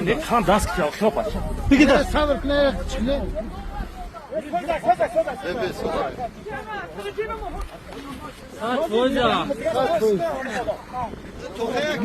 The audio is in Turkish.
Ne kan das ya şopa. Bir de sabır ne çıkıyor? Kaç hoca? Tokaya